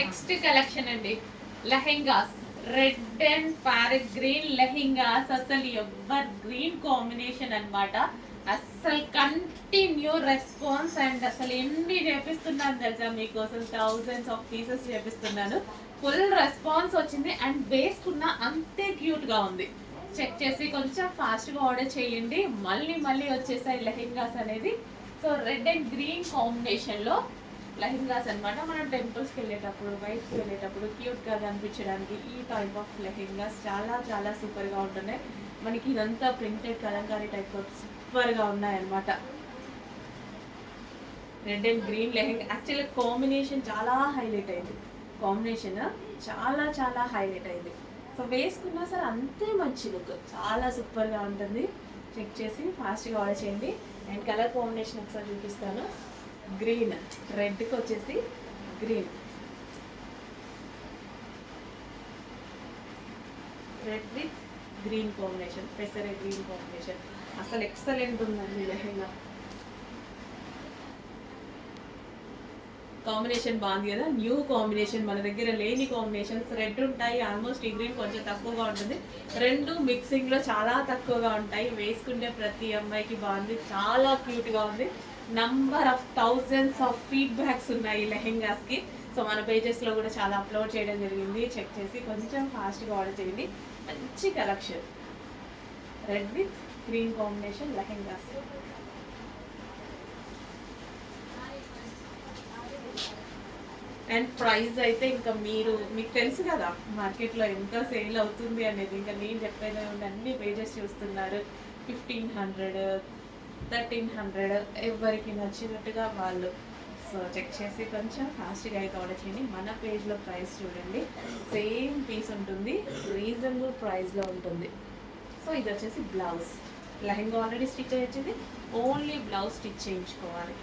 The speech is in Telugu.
నెక్స్ట్ కలెక్షన్ అండి, lehengas. Red and parrot green lehengas. అసలు ఎవర్ గ్రీన్ కాంబినేషన్ అన్నమాట. అసలు కంటిన్యూ రెస్పాన్స్. అండ్ అసలు ఎన్ని చేపిస్తున్నాను తెలుసా మీకోసం, థౌజండ్స్ ఆఫ్ పీసెస్ చేపిస్తున్నాను. ఫుల్ రెస్పాన్స్ వచ్చింది అండ్ వేసుకున్న అంతే క్యూట్ గా ఉంది. చెక్ చేసి కొంచెం ఫాస్ట్గా ఆర్డర్ చేయండి. మళ్ళీ మళ్ళీ వచ్చేసాయి లెహెంగాస్ అనేది. సో రెడ్ అండ్ గ్రీన్ కాంబినేషన్లో లెహెంగాస్ అనమాట. మనం టెంపుల్స్కి వెళ్ళేటప్పుడు, బయటకి వెళ్ళేటప్పుడు క్యూట్గా కనిపించడానికి ఈ టైప్ ఆఫ్ లెహెంగాస్ చాలా చాలా సూపర్గా ఉంటున్నాయి. మనకి ఇదంతా ప్రింటెడ్ కలంకారీ టైప్ ఆఫ్ సూపర్గా ఉన్నాయన్నమాట. రెడ్ అండ్ గ్రీన్ లెహెంగా యాక్చువల్గా కాంబినేషన్ చాలా హైలైట్ అయింది. కాంబినేషన్ చాలా చాలా హైలైట్ అయింది. సో వేసుకున్నా సరే అంతే మంచి లుక్, చాలా సూపర్గా ఉంటుంది. చెక్ చేసి ఫాస్ట్గా ఆర్డర్ చేయండి. అండ్ కలర్ కాంబినేషన్ ఒకసారి చూపిస్తాను. గ్రీన్, రెడ్కి వచ్చేసి green, red with green combination, పెసరే గ్రీన్ కాంబినేషన్. అసలు ఎక్సలెంట్ ఉందండి లెహెంగా. కాంబినేషన్ బాగుంది కదా, న్యూ కాంబినేషన్, మన దగ్గర లేని కాంబినేషన్స్. రెడ్ ఉంటాయి ఆల్మోస్ట్, ఈ గ్రీన్ కొంచెం తక్కువగా ఉంటుంది. రెండు మిక్సింగ్లో చాలా తక్కువగా ఉంటాయి. వేసుకుంటే ప్రతి అమ్మాయికి బాగుంది, చాలా క్యూట్గా ఉంది. Number of thousands of feedbacks ఉన్నాయి లెహెంగాస్కి. సో మన పేజెస్లో కూడా చాలా అప్లోడ్ చేయడం జరిగింది. చెక్ చేసి కొంచెం ఫాస్ట్గా ఆర్డర్ చేయండి. మంచి collection, red with green combination lehengas. And price అయితే ఇంకా మీకు తెలుసు కదా మార్కెట్లో ఎంత సేల్ అవుతుంది అనేది. ఇంకా నేను చెప్పేది అన్ని పేజెస్ చూస్తున్నారు. 1500, 1300, ఎవరికి నచ్చినట్టుగా వాళ్ళు. సో చెక్ చేసి కొంచెం ఫాస్ట్గా అయితే ఆర్డర్ చేయండి. మన పేజ్లో ప్రైస్ చూడండి, సేమ్ పీస్ ఉంటుంది, రీజనబుల్ ప్రైస్లో ఉంటుంది. సో ఇది వచ్చేసి బ్లౌజ్. లెహెంగా ఆల్రెడీ స్టిచ్ అయ్యింది, ఓన్లీ బ్లౌజ్ స్టిచ్ చేయించుకోవాలి.